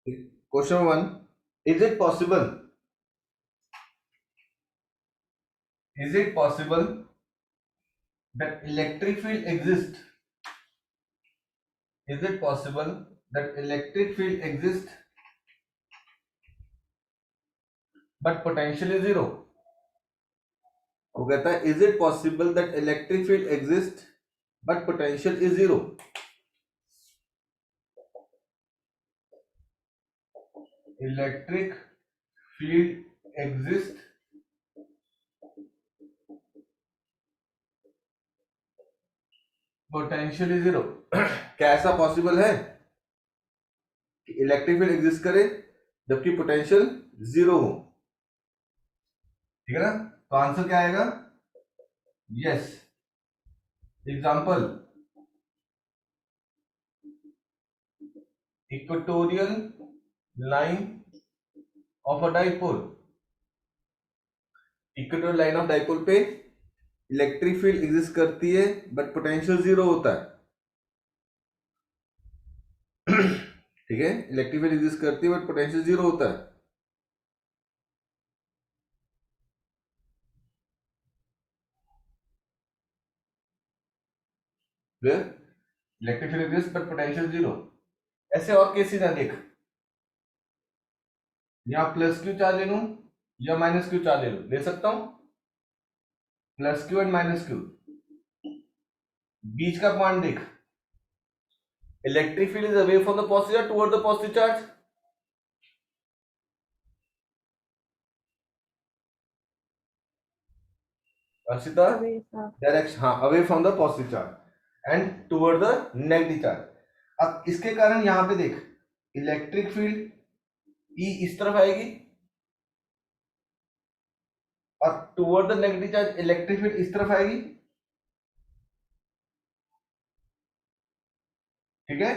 Question 1. Is it possible? Is it possible that electric field exists? Is it possible that electric field exists but potential is zero? वो कहता है is it possible that electric field exists but potential is zero? Electric field exists potential is zero. क्या ऐसा possible है कि electric field exist करे जबकि potential zero हो? ठीक है ना? तो आंसर क्या आएगा? Yes. Example, equatorial line of a dipole. Equatorial line of dipole पे इलेक्ट्रिक फील्ड एग्जिस्ट करती है बट पोटेंशियल जीरो होता है. ठीक है, इलेक्ट्रिक फील्ड एग्जिस्ट करती है बट पोटेंशियल जीरो होता है. Electric field exist but potential zero. ऐसे और केसेस ना देख, यहां प्लस क्यू चार्ज ले लूं या माइनस क्यू चार्ज ले सकता हूं. Plus Q and minus Q, बीच का पॉइंट देख. Electric field is away from the positive charge toward the positive charge. Arshita, direction, हाँ, away from the positive charge and toward the negative charge. अब इसके कारण यहां पे देख, इलेक्ट्रिक फील्ड ई इस तरफ आएगी और toward the negative charge electric field इस तरफ आएगी. ठीक है,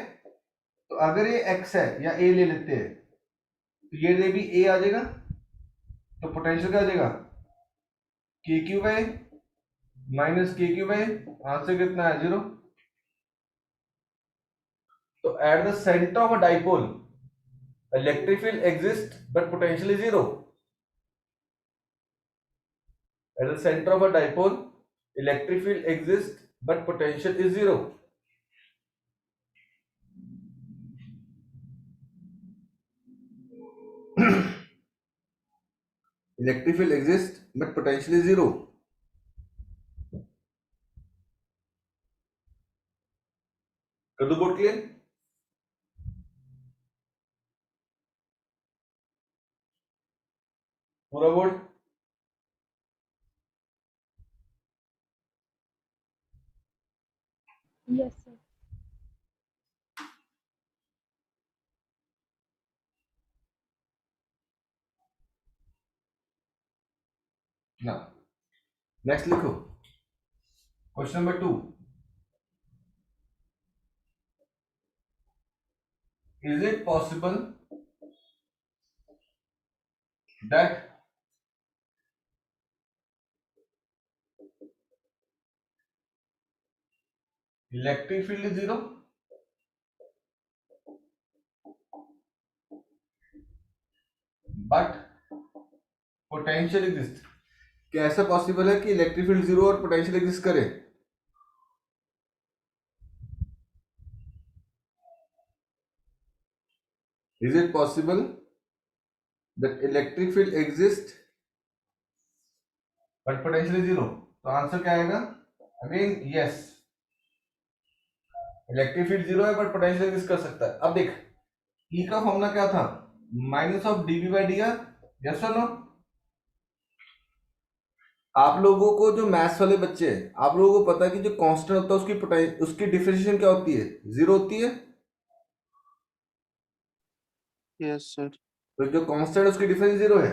तो अगर ये एक्स है या ए ले लेते हैं तो ये भी ए आ जाएगा, तो पोटेंशियल क्या आ जाएगा? के क्यू बाय माइनस के क्यू बाय, आंसर कितना है? जीरो. तो at the centre of a dipole electric field exist but potential is zero. At the center of a dipole, electric field exists but potential is zero. Electric field exists but potential is zero. कर दो board clear? पूरा board? Yes, sir. ना. Next लिखो. Question number 2. Is it possible that electric field is zero but potential exists? क्या ऐसा possible है कि electric field zero और पोटेंशियल एग्जिस्ट करे? Is it possible that electric field exists but potential is zero? तो answer क्या आएगा? Again yes, electric field zero है बट पोटेंशियल एग्जिस्ट कर सकता है. अब देख, ई का फॉर्मूला क्या था? Minus of DV by D R. Yes और नो? आप लोगों को जो मैथ्स वाले बच्चे हैं, आप लोगों को पता है कि जो कांस्टेंट होता है उसकी डिफरेंशिएशन क्या होती है? जीरो होती है. Yes sir. तो जो कांस्टेंट है उसकी डिफरेंस जीरो है.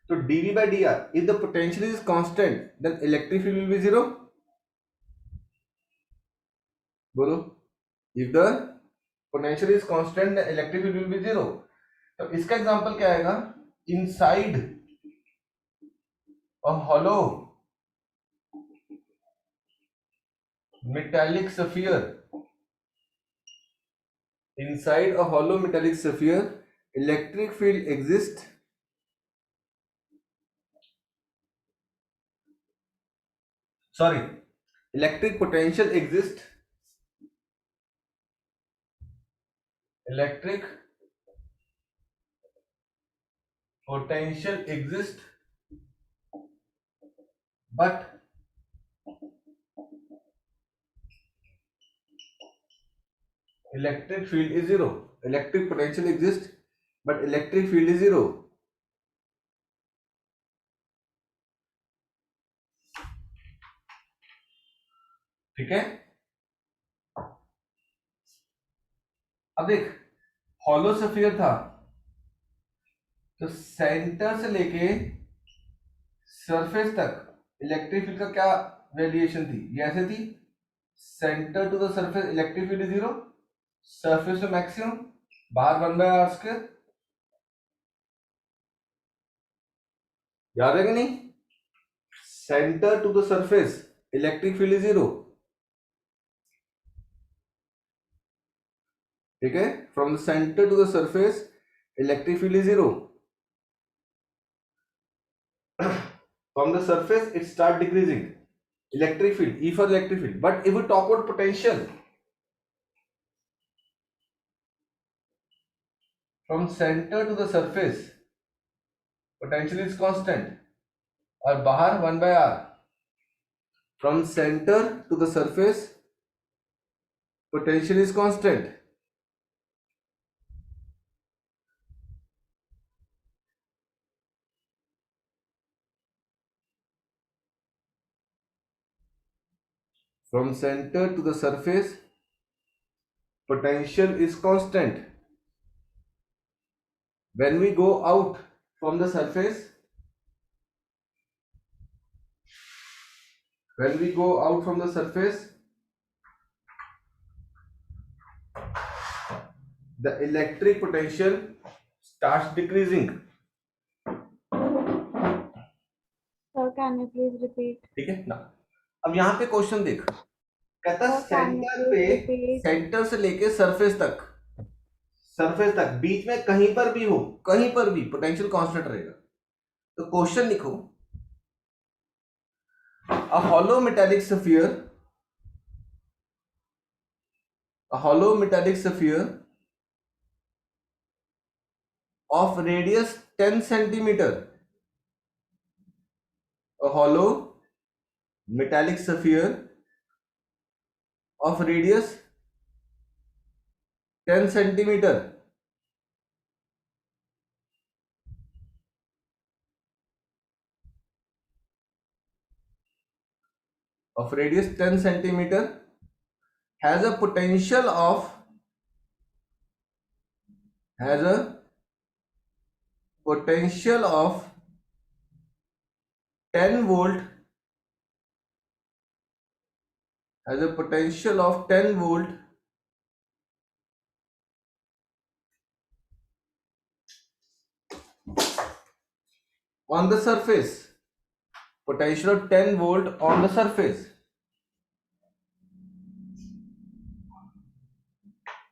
तो dv by D r, if the potential is constant then electric field will be zero. बोलो. If the potential is constant then electric field will be zero. तो इसका example क्या आएगा? Inside a hollow metallic sphere, inside a hollow metallic sphere electric field exist sorry electric potential exist electric potential exist but electric field is zero. Electric potential exists but electric field is zero. ठीक है, अब देख hollow sphere था तो centre से लेके surface तक electric field का क्या वेरिएशन थी, ये ऐसे थी centre to the surface electric field zero, surface to maximum, बाहर 1/r², याद है कि नहीं? Centre to the surface electric field zero, ठीक है, from the centre to the surface electric field is zero. From the surface it start decreasing electric field, E for electric field. But if we talk about potential, from center to the surface potential is constant और बाहर 1/r. From center to the surface potential is constant. From center to the surface potential is constant. When we go out from the surface, when we go out from the surface, the electric potential starts decreasing. Sir, can you please repeat? ठीक है ना, अब यहाँ पे question देख, कहता Sir, can you centre please पे, repeat? Centre से लेके सरफेस तक, सरफेस तक बीच में कहीं पर भी हो, कहीं पर भी पोटेंशियल कांस्टेंट रहेगा. तो क्वेश्चन लिखो, a hollow metallic sphere, a hollow metallic sphere of radius 10 centimeter, a hollow metallic sphere of radius 10 centimeter of radius 10 centimeter has a potential of, has a potential of 10 volt, has a potential of 10 volt on the surface, potential of 10 volt on the surface.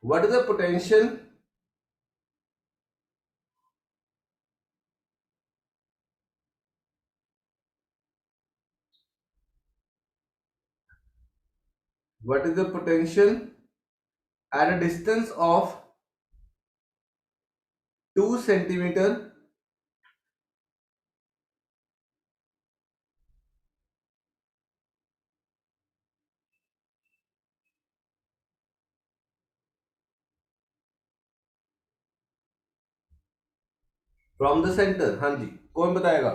What is the potential? What is the potential at a distance of 2 centimeter from the centre? हाँ जी, कौन बताएगा?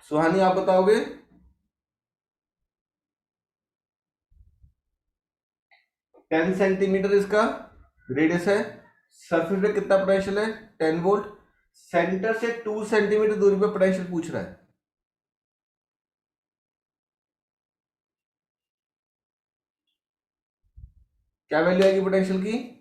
सुहानी आप बताओगे? Ten centimetre इसका radius है, surface पे कितना potential है? 10 वोल्ट. सेंटर से 2 सेंटीमीटर दूरी पे पोटेंशियल पूछ रहा है. क्या वैल्यू आएगी पोटेंशियल की?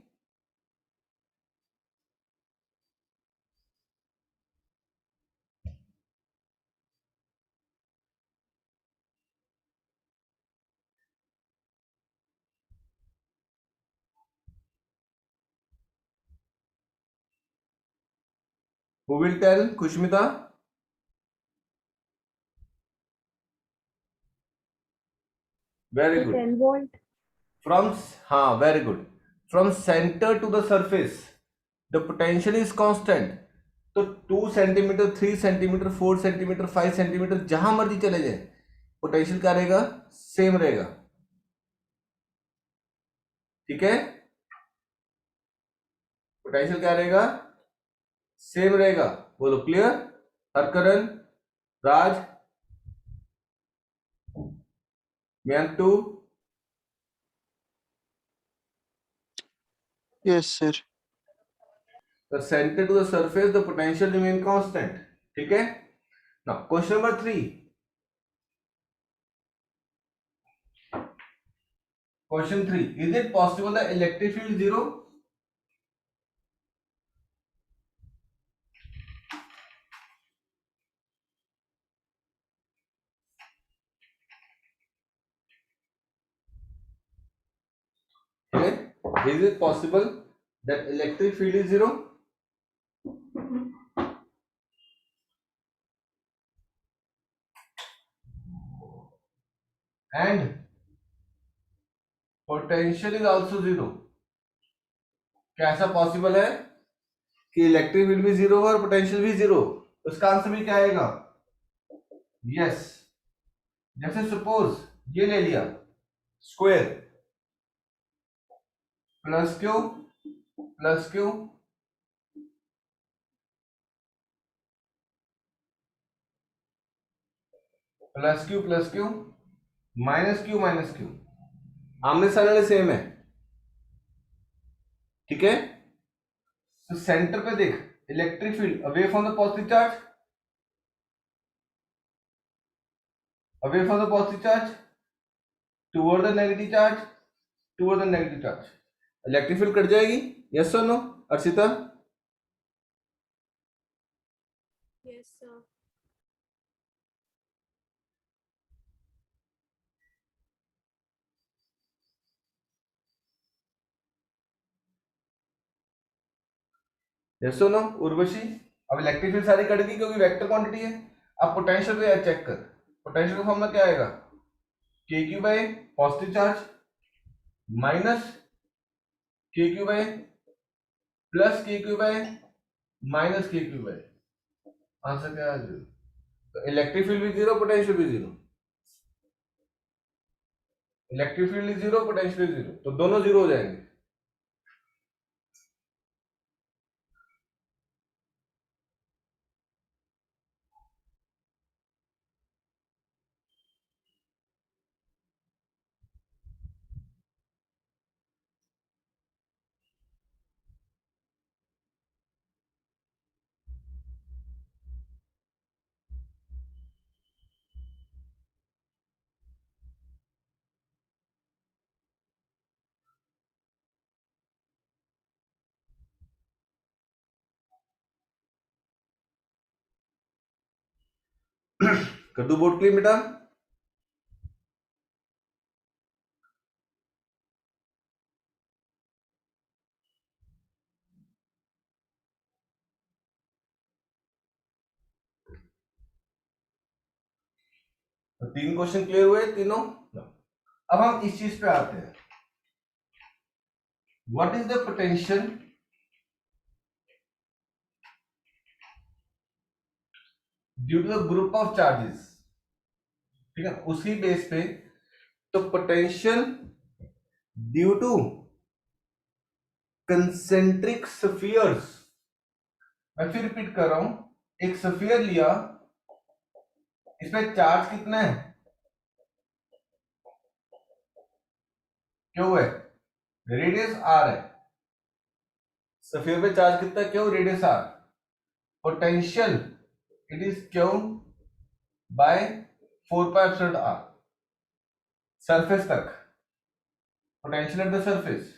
Who will tell? Kushmita? Very So good. 10 volt. हाँ, very good. From center to the surface, the potential is constant. तो 2 सेंटीमीटर, 3 सेंटीमीटर, 4 सेंटीमीटर, 5 सेंटीमीटर, जहां मर्जी चले जाए, पोटेंशियल क्या रहेगा? सेम रहेगा। ठीक है, पोटेंशियल क्या रहेगा? सेम रहेगा। बोलो clear? Harkaran, Raj, Myantu? Yes, sir. The center to the surface, the potential remain constant. ठीक है। Now question number 3. Question 3. Is it possible that electric field is zero? Okay. Is it possible that electric field is zero? And potential is also zero. क्या ऐसा possible है कि electric field भी zero और potential भी zero? उसका answer भी क्या आएगा? यस। जैसे सपोज ये ले लिया square, plus Q plus Q, plus Q minus Q, आमने सामने सेम है। ठीक है, तो सेंटर पे देख, electric field away from the positive charge, away from the positive charge toward the negative charge, toward the negative charge, electric field cut जाएगी। Yes और no Arshita? Yes, sir. Yes और नो उर्वशी? अब इलेक्ट्रिक फील्ड सारी cut गई क्योंकि vector quantity है। अब potential पे चेक कर, पोटेंशियल का फॉर्मूला क्या आएगा? के Q by positive charge minus के Q by plus k Q by minus के क्यू बाय। आंसर क्या है? जीरो। तो इलेक्ट्रिक फील्ड भी जीरो, पोटेंशियल भी zero. Electric field is zero, potential zero, तो दोनों जीरो हो जाएंगे। कर दू बोर्ड क्लीन बेटा? तो 3 क्वेश्चन क्लियर हुए तीनों। अब हम इस चीज पे आते हैं, what is the potential due to the group of charges. ठीक है, उसी बेस पे तो potential due to concentric spheres. मैं फिर रिपीट कर रहा हूं, एक स्फीयर लिया, इसमें चार्ज कितना है? क्यों है? रेडियस आर है। स्फीयर पे चार्ज कितना है? Q? Radius R. Potential it is Q by 4 pi epsilon R. Surface तक पोटेंशियल एट द सरफेस,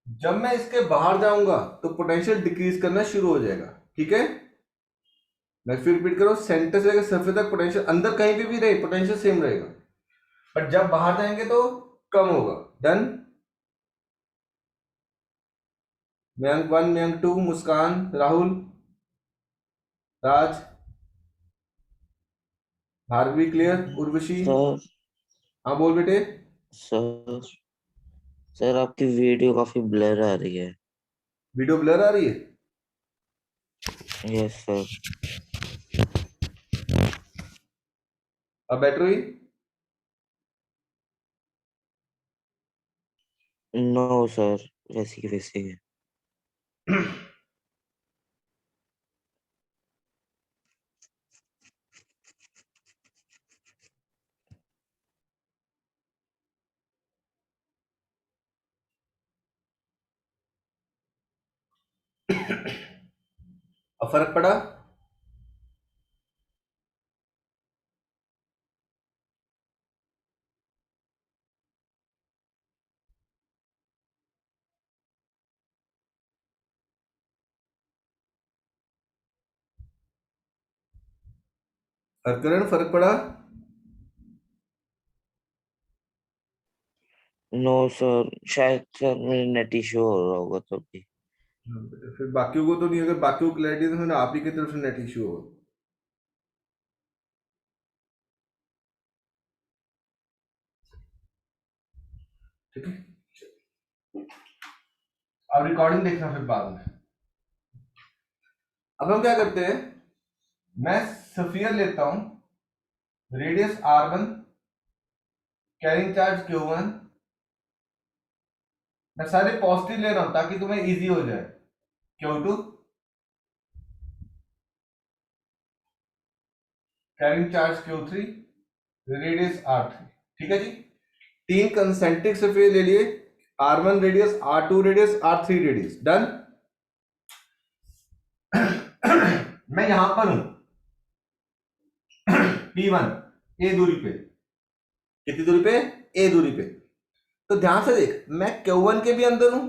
जब मैं इसके बाहर जाऊंगा तो पोटेंशियल डिक्रीज करना शुरू हो जाएगा। ठीक है, मैं फिर रिपीट करूं, सेंटर से लेकर सरफेस तक पोटेंशियल, अंदर कहीं पे भी रहे पोटेंशियल सेम रहेगा, बट जब बाहर जाएंगे तो कम होगा। डन? मयंक 1, मयंक 2, मुस्कान, राहुल, राज, भार्गवी क्लियर, उर्वशी। सर हाँ बोल बेटे। सर सर आपकी वीडियो काफी ब्लर आ रही है। वीडियो ब्लर आ रही है? Yes sir. अब बेटर हुई? नो सर, वैसी की वैसी है। अब फर्क पड़ा? करण फर्क पड़ा? नो सर, शायद सर मेरे नेट इशू हो रहा होगा तभी। फिर बाकियों को तो नहीं, अगर बाकियों को क्लैरिटी तो फिर आप ही की तरफ से नेट इश्यू होगा। ठीक है, अब रिकॉर्डिंग देखना फिर बाद में। अब हम क्या करते हैं, मैं स्फीयर लेता हूं, radius r1, carrying charge q1। मैं सारे पॉजिटिव ले रहा हूं ताकि तुम्हें इजी हो जाए। q2, carrying charge q3, radius r3। ठीक है जी, 3 कंसेंट्रिक स्फीयर ले लिए, r1 radius, r2 radius, r3 radius. Done. मैं यहां पर हूं P1, ए दूरी पे। कितनी दूरी पे? ए दूरी पे। तो ध्यान से देख, मैं Q1 के भी अंदर हूं,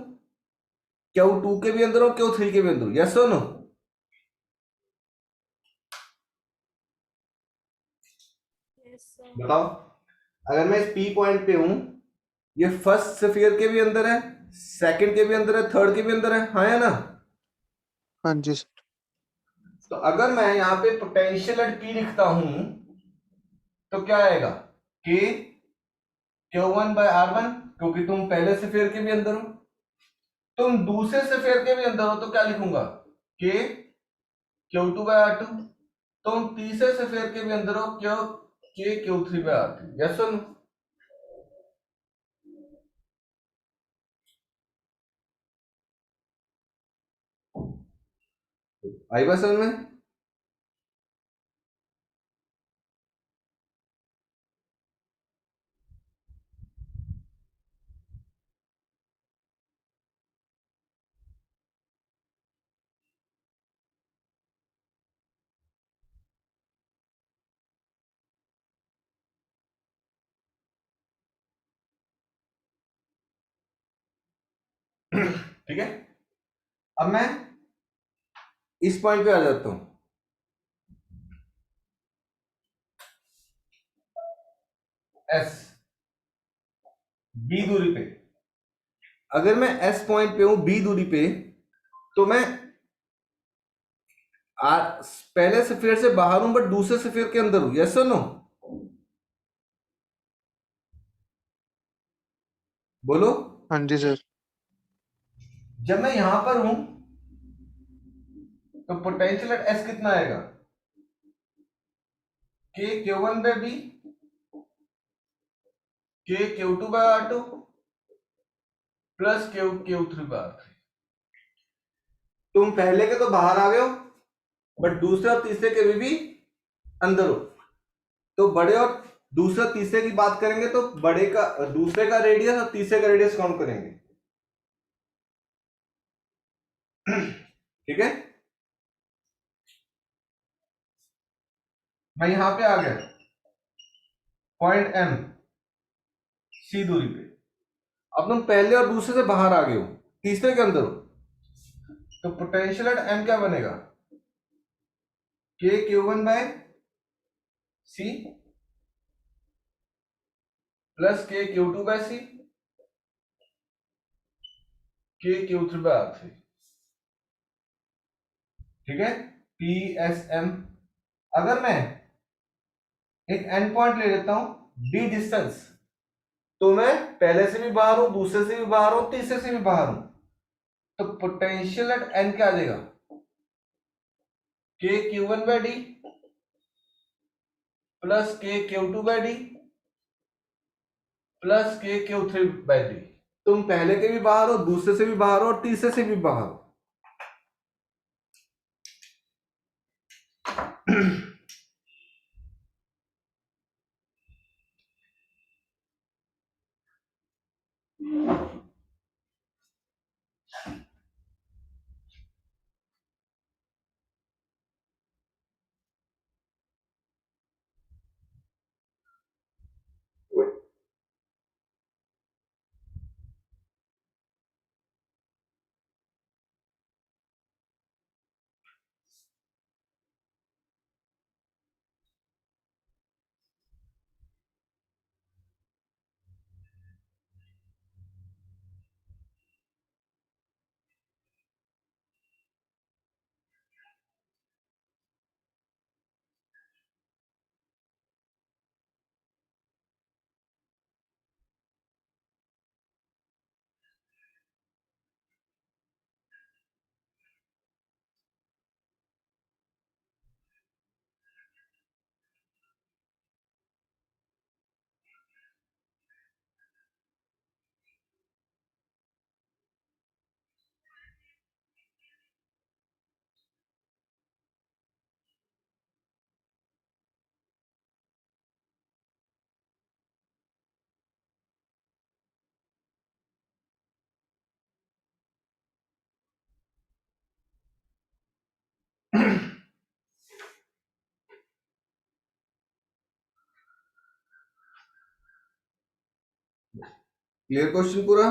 Q2 के भी अंदर हूं, Q3 के भी अंदर हूं। यस और नो? Yes, sir. बताओ। अगर मैं इस P पॉइंट पे हूं, ये फर्स्ट स्फीयर के भी अंदर है, सेकंड के भी अंदर है, थर्ड के भी अंदर है, हाँ या ना? हाँ जी सर। तो अगर मैं यहां पे पोटेंशियल एट P लिखता हूं तो क्या आएगा? K Q1 बाय R1, क्योंकि तुम पहले स्फीयर के भी अंदर हो। तुम दूसरे स्फीयर के भी अंदर हो तो क्या लिखूंगा? K Q2 by R2। तुम तीसरे स्फीयर के भी अंदर हो, K Q3 by R3। Yes और नो? आई बात समझ में? ठीक है, अब मैं इस पॉइंट पे आ जाता हूं, S, B दूरी पे। अगर मैं S पॉइंट पे हूं B दूरी पे, तो मैं पहले स्फीयर से बाहर हूं बट दूसरे स्फीयर के अंदर हूं। यस और नो? बोलो। हाँ जी सर। जब मैं यहां पर हूं तो पोटेंशियल एट S कितना आएगा? K Q1 by B, K Q2 by R2 plus Q Q3 by R3। तुम पहले के तो बाहर आ गए हो बट दूसरे और तीसरे के भी अंदर हो। तो बड़े और दूसरे तीसरे की बात करेंगे तो बड़े का, दूसरे का रेडियस और तीसरे का रेडियस काउंट करेंगे। ठीक है, मैं यहां पे आ गया पॉइंट M, C दूरी पे। अब तुम पहले और दूसरे से बाहर आ गए हो, तीसरे के अंदर हो, तो पोटेंशियल एट M क्या बनेगा? K Q1 by C plus K Q2 by C, K Q3 by R3। ठीक है, पी एस एम। अगर मैं एक एंड पॉइंट ले लेता हूं डी डिस्टेंस, तो मैं पहले से भी बाहर हूं, दूसरे से भी बाहर हूं, तीसरे से भी बाहर हूं, तो पोटेंशियल एट एन क्या आ जाएगा, k q one by d plus k q two by d plus k q three by d. तुम पहले के भी बाहर हो, दूसरे से भी बाहर हो, और तीसरे से भी बाहर हो। क्लियर क्वेश्चन पूरा?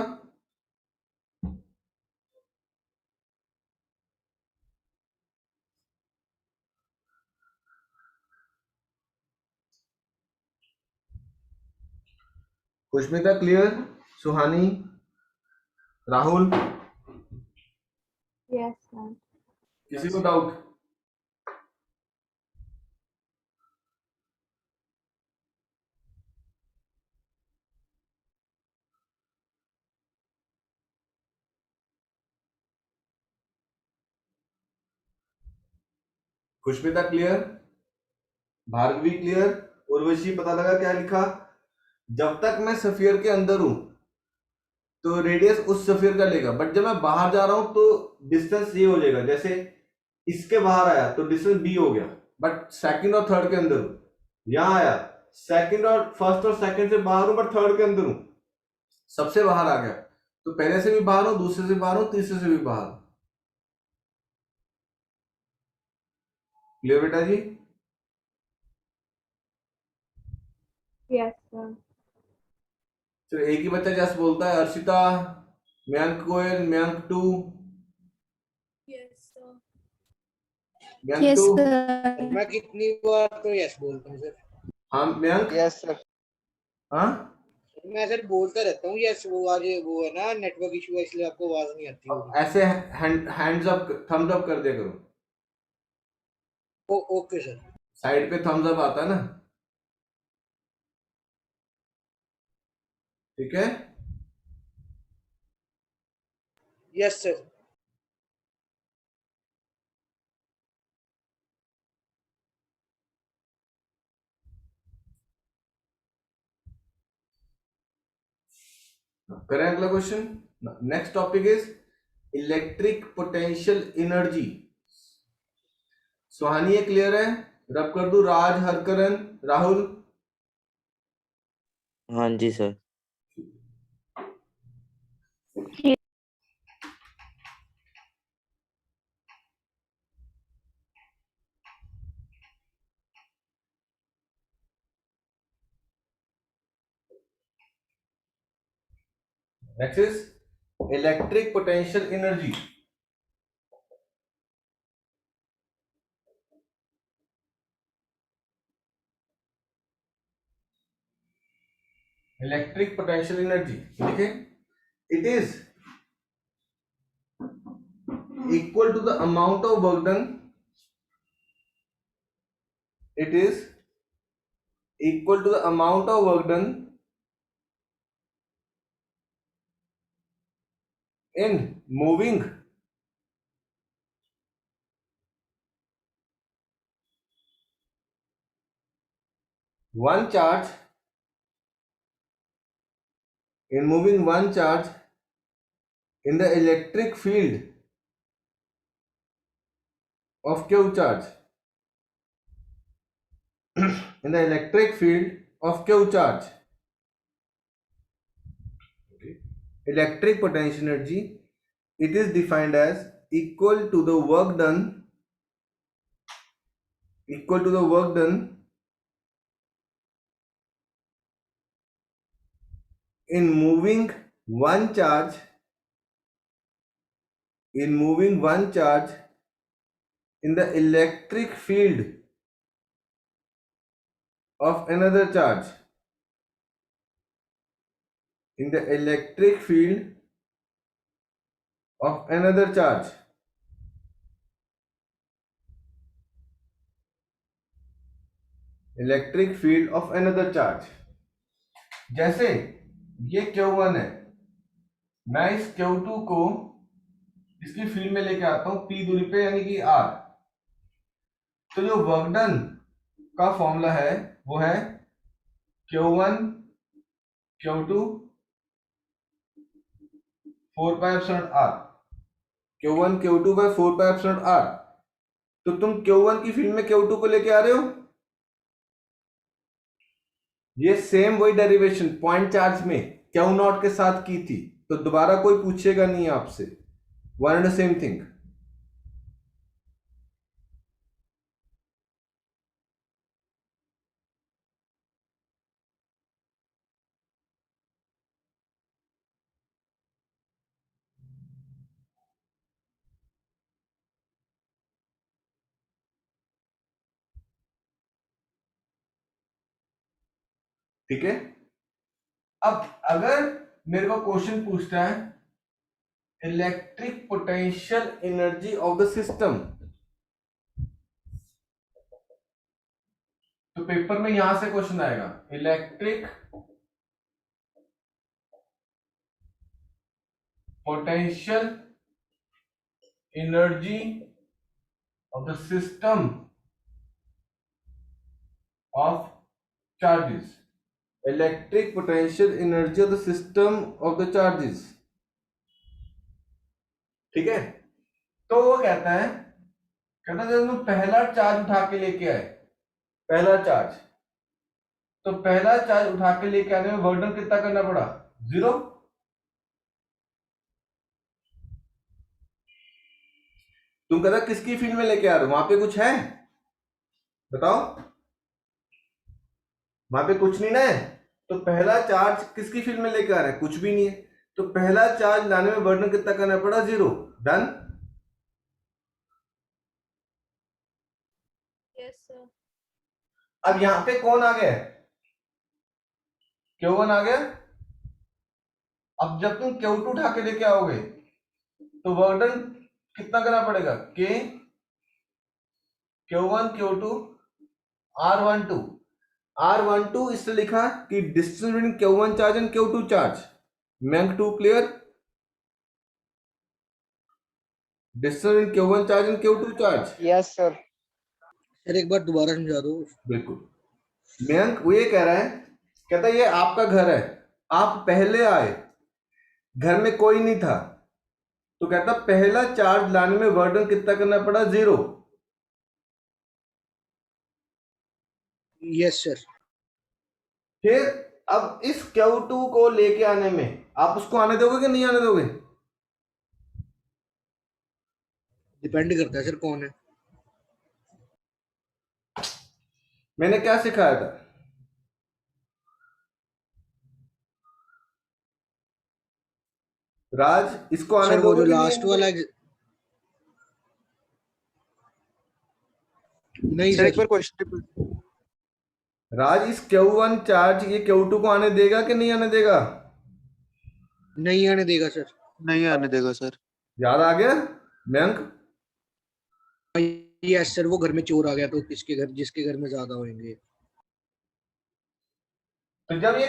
Khushmita clear? Suhani, Rahul, Yes, sir. किसी को doubt? Khushmita clear? Bhargavi clear? Urvashi पता लगा क्या लिखा? जब तक मैं सफियर के अंदर हूं तो रेडियस उस सफियर का लेगा, बट जब मैं बाहर जा रहा हूं तो डिस्टेंस ये हो जाएगा, जैसे इसके बाहर आया तो डिस्टेंस बी हो गया, बट सेकंड और थर्ड के अंदर हूं। यहां आया, सेकंड और फर्स्ट और सेकंड से बाहर हूं, बट थर्ड के अंदर हूं, सबसे बाहर आ गया, तो पहले से भी बाहर हूं, दूसरे से बाहर हूं, तीसरे से भी बाहर हूं। क्लियर बेटा जी? Yes, sir. चलो एक ही बच्चा जस्ट बोलता है, Arshita, Mayank Goyal, Mayank two, Yes, sir. Mayank Yes, two, sir. मैं कितनी बार तो यस बोलता हूँ सर। हाँ मयंक, यस सर। हाँ मैं सर बोलता रहता हूँ यस, वो आज वो है ना नेटवर्क इशू है इसलिए आपको आवाज नहीं आती होगी। ऐसे हैंड्स अप, थम्स अप कर दिया करो, ओके सर। साइड पे थम्स अप आता है ना, ठीक है? Yes sir. करें अगला question. Next topic is electric potential energy. Suhani ये क्लियर है? रब कर दू, राज, हरकरन, राहुल? हाँ जी sir. Next is electric potential energy. Electric potential energy लिखे, it is equal to the amount of work done it is equal to the amount of work done in moving one charge in the electric field of Q charge in the electric field of Q charge. Okay. Electric potential energy, it is defined as equal to the work done in moving one charge in the electric field of another charge electric field of another charge. जैसे ये Q1 है, मैं इस Q2 को इसकी field में लेके आता हूं P दूरी पे, यानी कि R। तो जो वर्क डन का फॉर्मूला है वो है Q1 Q2 4πr। Q1 Q2 by 4πr। तो तुम Q1 की फील्ड में Q2 को लेके आ रहे हो, ये सेम वही डेरिवेशन पॉइंट चार्ज में Q0 के साथ की थी, तो दोबारा कोई पूछेगा नहीं आपसे, वन एंड सेम थिंग। ठीक है। अब अगर मेरे को क्वेश्चन पूछता है electric potential energy of the system, तो पेपर में यहां से क्वेश्चन आएगा electric potential energy of the system of charges. Electric potential energy of the system of the charges. ठीक है। तो वो कहता है जब तुम पहला चार्ज उठा के लेके आए, पहला चार्ज उठा के लेके आने में वर्क डन कितना करना पड़ा? 0। तुम कहता किसकी फील्ड में लेके आ रहे हो, वहां पे कुछ है बताओ, वहां पे कुछ नहीं ना है। तो पहला चार्ज किसकी फील्ड में लेके आ रहे हैं? कुछ भी नहीं है। तो पहला चार्ज लाने में वर्क डन कितना करना पड़ा? 0। डन। Yes, sir. अब यहां पे कौन आ गया? Q1 आ गया। अब जब तुम Q2 उठा के लेके आओगे तो वर्क डन कितना करना पड़ेगा? K Q1 Q2 R12 इससे लिखा कि distance between Q1 charge and Q2 charge. मैंक 2 clear? Distance between Q1 charge and Q2 charge. Yes sir. Sir एक बार दोबारा समझा दो। बिल्कुल। मयंक वो ये कह रहा है, कहता है ये आपका घर है, आप पहले आए, घर में कोई नहीं था, तो कहता पहला चार्ज लाने में वर्क डन कितना करना पड़ा? 0। Yes sir. फिर अब इस Q2 को लेके आने में आप उसको आने दोगे कि नहीं आने दोगे? डिपेंड करता है सर कौन है। मैंने क्या सिखाया था? राज इसको आने सर वो दोगे जो कि नहीं लास्ट आने वाला दोगे? नहीं सर एक सर। बार क्वेश्चन। राज इस Q1 चार्ज ये Q2 को आने देगा कि नहीं आने देगा? नहीं आने देगा सर। नहीं आने देगा सर। याद आ गया मयंक? यस सर, वो घर में चोर आ गया तो किसके घर, जिसके घर में ज्यादा होंगे। तो जब ये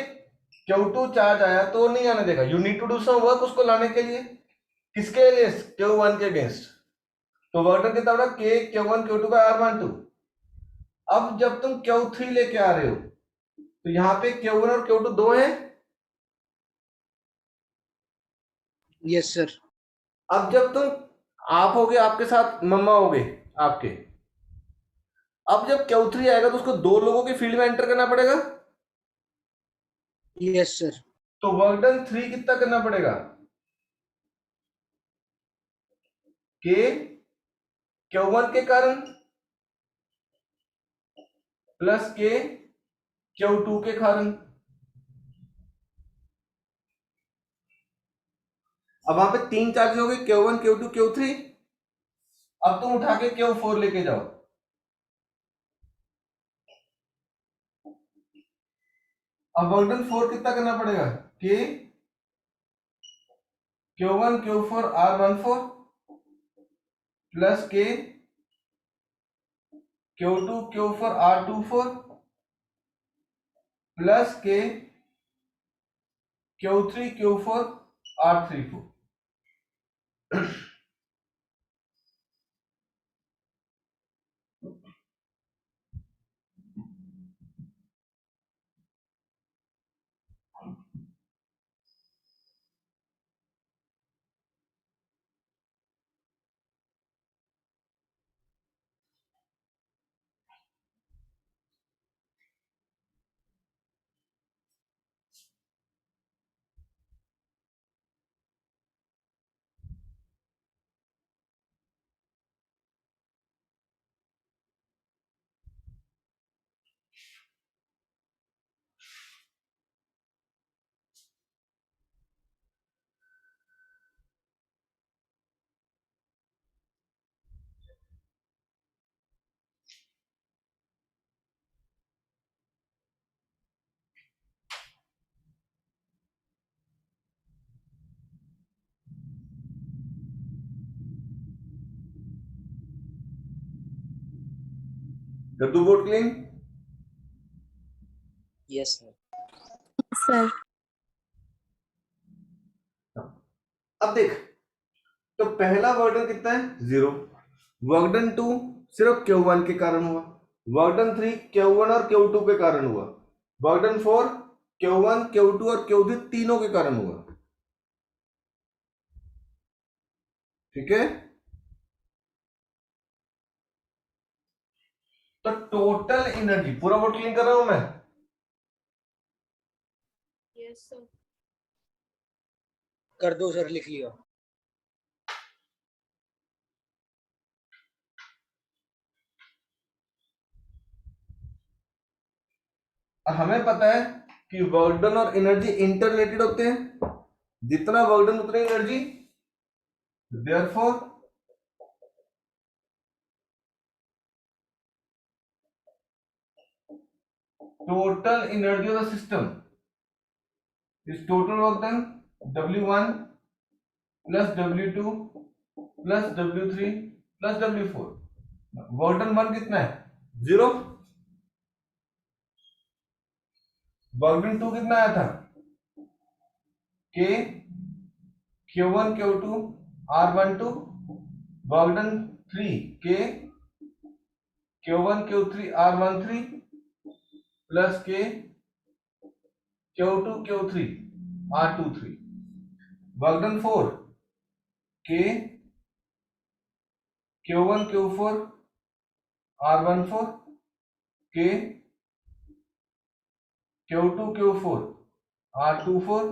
Q2 चार्ज आया तो नहीं आने देगा, you need to do some work उसको लाने के लिए। किसके अगेंस्ट? Q1 के अगेंस्ट। तो वर्क कितना होगा? K Q1 Q2 का R12। अब जब तुम Q3 लेके आ रहे हो तो यहाँ पे Q1 और Q2 दो हैं। Yes sir. अब जब तुम आप होगे, आपके साथ मम्मा होगे आपके, अब जब Q3 आएगा तो उसको दो लोगों के फील्ड में एंटर करना पड़ेगा। Yes sir. तो वर्क डन 3 कितना करना पड़ेगा? K Q1 के कारण प्लस K Q2 के कारण। अब वहां पे 3 चार्ज हो गए, Q1 Q2 Q3। अब तुम उठा के Q4 लेके जाओ। अब वर्क डन 4 कितना करना पड़ेगा? K Q1 Q4 R14 plus K Q2 Q4 R24 plus K Q3 Q4 R34। गद्दू board clean. Yes sir. Sir. अब देख, तो पहला वर्क डन कितना है? 0। वर्क डन 2 सिर्फ Q1 के कारण हुआ। वर्क डन 3 Q1 और Q2 के कारण हुआ। वर्क डन 4 Q1 Q2 और Q3 तीनों के कारण हुआ। ठीक है, तो टोटल एनर्जी, पूरा वर्ड क्लीन कर रहा हूं मैं। Yes, sir. कर दो सर, लिख लिया। हमें पता है कि वर्क डन और एनर्जी इंटर रिलेटेड होते हैं। जितना वर्क डन उतनी energy, therefore total energy of the system is total work done W1 plus W2 plus W3 plus W4। Work done 1 कितना है? 0। वर्क डन 2 कितना आया था? K Q1 Q2 R12। Work done 3 K Q1 Q3 R13 plus K Q2 Q3 R23। Work done 4 K Q1 Q4 R14 K Q2 Q4 R24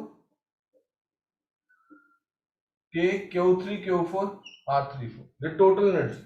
K Q3 Q4 R34। ये total energy.